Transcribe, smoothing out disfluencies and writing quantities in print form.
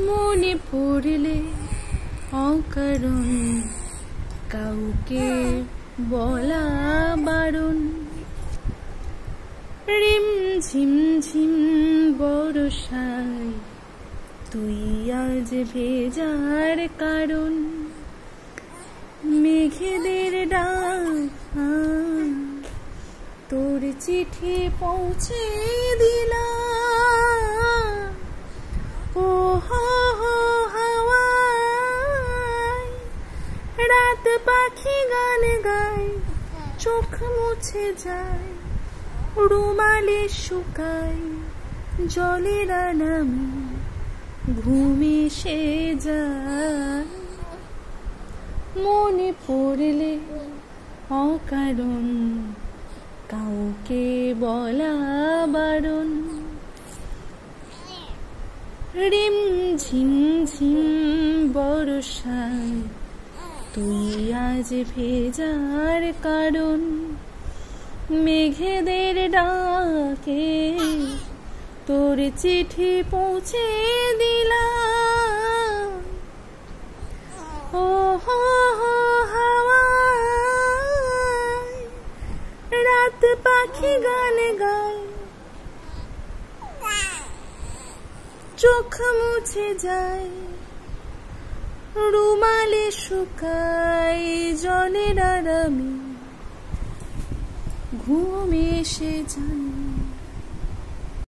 মনে পড়লে অকারণ কাউকে বলা বারণ। রিম ঝিম ঝিম বর্ষায় তুই আজ ভেজার কারণ। মেঘেদের ডাক তোর চিঠি পৌঁছে দিলাম। ও হাওয়ায় রাত পাখি গান গায়, চোখ মুছে যায়, রুমালে শুকায়, জলের নামে ঘুম এসে যায়। মনে পড়লে অকারণ কাউকে বলা বারণ। রিম ঝিম ঝিম বর্ষায় তুই আজ ভেজার কারণ। মেঘেদের ডাকে তোর চিঠি পৌঁছে দিলাম। ও হাওয়ায় রাত পাখি গান গায়, চোখ মুছে যায়, রুমালে শুকায়, জলের আরামে ঘুম এসে যায়।